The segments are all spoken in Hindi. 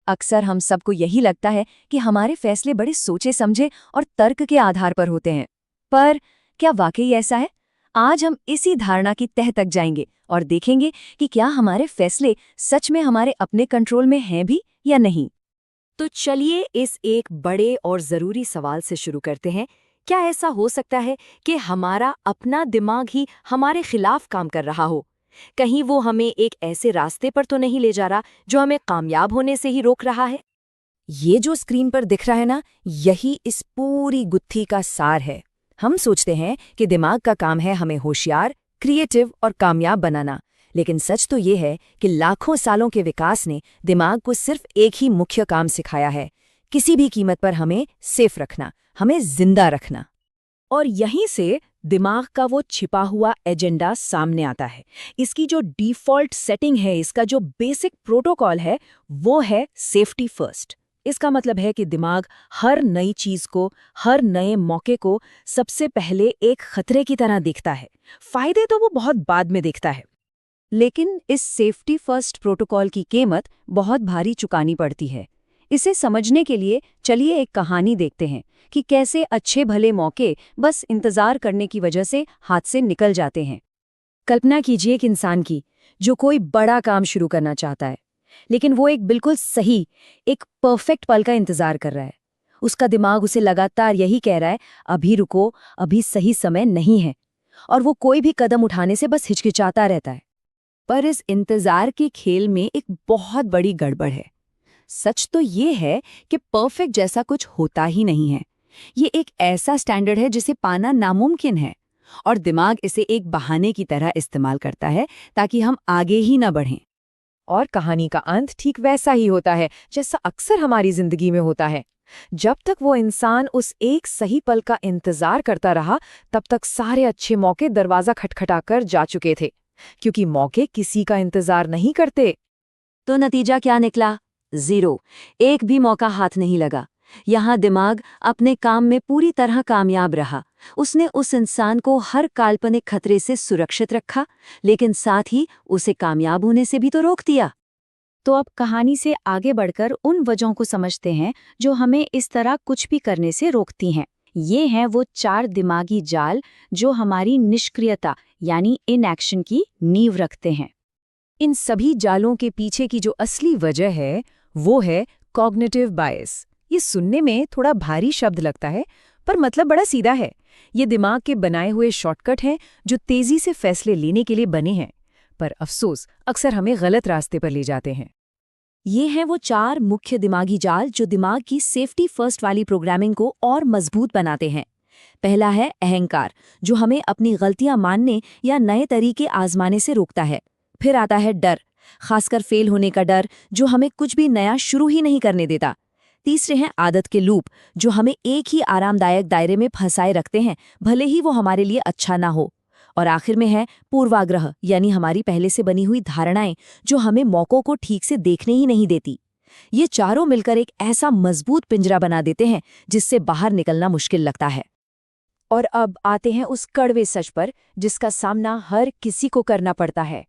अक्सर हम सबको यही लगता है कि हमारे फैसले बड़े सोचे समझे और तर्क के आधार पर होते हैं। पर क्या वाकई ऐसा है? आज हम इसी धारणा की तह तक जाएंगे और देखेंगे कि क्या हमारे फैसले सच में हमारे अपने कंट्रोल में हैं भी या नहीं। तो चलिए इस एक बड़े और ज़रूरी सवाल से शुरू करते हैं। क्या ऐसा हो सकता है कि हमारा अपना दिमाग ही हमारे खिलाफ काम कर रहा हो? कहीं वो हमें एक ऐसे रास्ते पर तो नहीं ले जा रहा जो हमें कामयाब होने से ही रोक रहा है? ये जो स्क्रीन पर दिख रहा है ना, यही इस पूरी गुत्थी का सार है। हम सोचते हैं कि दिमाग का काम है हमें होशियार, क्रिएटिव और कामयाब बनाना, लेकिन सच तो ये है कि लाखों सालों के विकास ने दिमाग को सिर्फ एक ही मुख्य काम सिखाया है, किसी भी कीमत पर हमें सेफ रखना, हमें जिंदा रखना। और यहीं से दिमाग का वो छिपा हुआ एजेंडा सामने आता है। इसकी जो डिफ़ॉल्ट सेटिंग है, इसका जो बेसिक प्रोटोकॉल है, वो है सेफ्टी फर्स्ट। इसका मतलब है कि दिमाग हर नई चीज़ को, हर नए मौके को सबसे पहले एक खतरे की तरह देखता है। फ़ायदे तो वो बहुत बाद में देखता है। लेकिन इस सेफ्टी फर्स्ट प्रोटोकॉल की कीमत बहुत भारी चुकानी पड़ती है। इसे समझने के लिए चलिए एक कहानी देखते हैं कि कैसे अच्छे भले मौके बस इंतजार करने की वजह से हाथ से निकल जाते हैं। कल्पना कीजिए एक इंसान की, जो कोई बड़ा काम शुरू करना चाहता है, लेकिन वो एक बिल्कुल सही, एक परफेक्ट पल का इंतजार कर रहा है। उसका दिमाग उसे लगातार यही कह रहा है, अभी रुको, अभी सही समय नहीं है, और वो कोई भी कदम उठाने से बस हिचकिचाता रहता है। पर इस इंतजार के खेल में एक बहुत बड़ी गड़बड़ है। सच तो ये है कि परफेक्ट जैसा कुछ होता ही नहीं है। ये एक ऐसा स्टैंडर्ड है जिसे पाना नामुमकिन है, और दिमाग इसे एक बहाने की तरह इस्तेमाल करता है ताकि हम आगे ही न बढ़ें। और कहानी का अंत ठीक वैसा ही होता है जैसा अक्सर हमारी जिंदगी में होता है। जब तक वो इंसान उस एक सही पल का इंतजार करता रहा, तब तक सारे अच्छे मौके दरवाजा खटखटाकर जा चुके थे, क्योंकि मौके किसी का इंतजार नहीं करते। तो नतीजा क्या निकला? 0। एक भी मौका हाथ नहीं लगा। यहाँ दिमाग अपने काम में पूरी तरह कामयाब रहा। उसने उस इंसान को हर काल्पनिक खतरे से सुरक्षित रखा, लेकिन साथ ही उसे कामयाब होने से भी तो रोक दिया। तो अब कहानी से आगे बढ़कर उन वजहों को समझते हैं जो हमें इस तरह कुछ भी करने से रोकती हैं। ये हैं वो 4 दिमागी जाल जो हमारी निष्क्रियता यानी इनएक्शन की नींव रखते हैं। इन सभी जालों के पीछे की जो असली वजह है, वो है कॉग्निटिव बायस। ये सुनने में थोड़ा भारी शब्द लगता है, पर मतलब बड़ा सीधा है। ये दिमाग के बनाए हुए शॉर्टकट हैं जो तेजी से फैसले लेने के लिए बने हैं, पर अफसोस अक्सर हमें गलत रास्ते पर ले जाते हैं। ये हैं वो 4 मुख्य दिमागी जाल जो दिमाग की सेफ्टी फर्स्ट वाली प्रोग्रामिंग को और मजबूत बनाते हैं। पहला है अहंकार, जो हमें अपनी गलतियां मानने या नए तरीके आजमाने से रोकता है। फिर आता है डर, खासकर फेल होने का डर, जो हमें कुछ भी नया शुरू ही नहीं करने देता। तीसरे हैं आदत के लूप, जो हमें एक ही आरामदायक दायरे में फंसाए रखते हैं, भले ही वो हमारे लिए अच्छा ना हो। और आखिर में है पूर्वाग्रह, यानी हमारी पहले से बनी हुई धारणाएं, जो हमें मौकों को ठीक से देखने ही नहीं देती। ये चारों मिलकर एक ऐसा मजबूत पिंजरा बना देते हैं जिससे बाहर निकलना मुश्किल लगता है। और अब आते हैं उस कड़वे सच पर, जिसका सामना हर किसी को करना पड़ता है।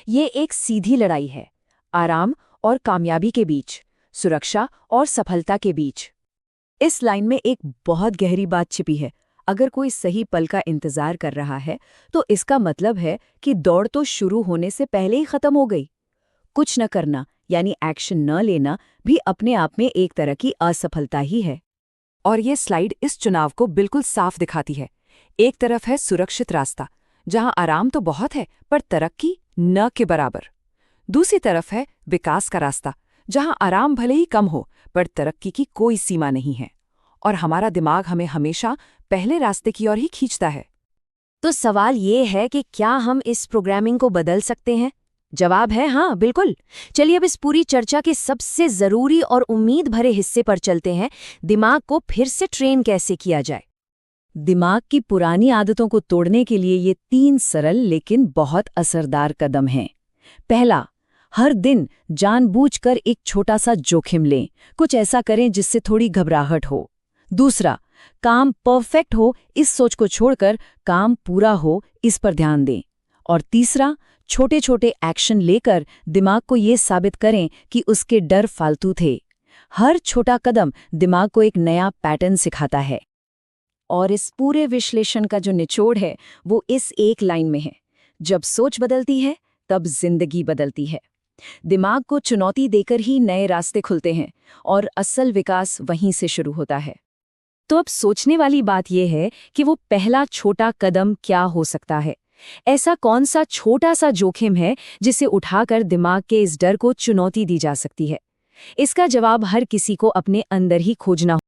ये एक सीधी लड़ाई है, आराम और कामयाबी के बीच, सुरक्षा और सफलता के बीच। इस लाइन में एक बहुत गहरी बात छिपी है। अगर कोई सही पल का इंतजार कर रहा है, तो इसका मतलब है कि दौड़ तो शुरू होने से पहले ही खत्म हो गई। कुछ न करना यानी एक्शन न लेना भी अपने आप में एक तरह की असफलता ही है। और ये स्लाइड इस चुनाव को बिल्कुल साफ दिखाती है। एक तरफ है सुरक्षित रास्ता, जहां आराम तो बहुत है पर तरक्की न के बराबर। दूसरी तरफ है विकास का रास्ता, जहां आराम भले ही कम हो पर तरक्की की कोई सीमा नहीं है। और हमारा दिमाग हमें हमेशा पहले रास्ते की ओर ही खींचता है। तो सवाल ये है कि क्या हम इस प्रोग्रामिंग को बदल सकते हैं? जवाब है हाँ, बिल्कुल। चलिए अब इस पूरी चर्चा के सबसे जरूरी और उम्मीद भरे हिस्से पर चलते हैं, दिमाग को फिर से ट्रेन कैसे किया जाए। दिमाग की पुरानी आदतों को तोड़ने के लिए ये 3 सरल लेकिन बहुत असरदार कदम हैं। पहला, हर दिन जानबूझकर एक छोटा सा जोखिम लें, कुछ ऐसा करें जिससे थोड़ी घबराहट हो। दूसरा, काम परफेक्ट हो इस सोच को छोड़कर काम पूरा हो इस पर ध्यान दें। और तीसरा, छोटे छोटे एक्शन लेकर दिमाग को ये साबित करें कि उसके डर फालतू थे। हर छोटा कदम दिमाग को एक नया पैटर्न सिखाता है। और इस पूरे विश्लेषण का जो निचोड़ है वो इस एक लाइन में है, जब सोच बदलती है तब जिंदगी बदलती है। दिमाग को चुनौती देकर ही नए रास्ते खुलते हैं और असल विकास वहीं से शुरू होता है। तो अब सोचने वाली बात यह है कि वो पहला छोटा कदम क्या हो सकता है। ऐसा कौन सा छोटा सा जोखिम है जिसे उठाकर दिमाग के इस डर को चुनौती दी जा सकती है? इसका जवाब हर किसी को अपने अंदर ही खोजना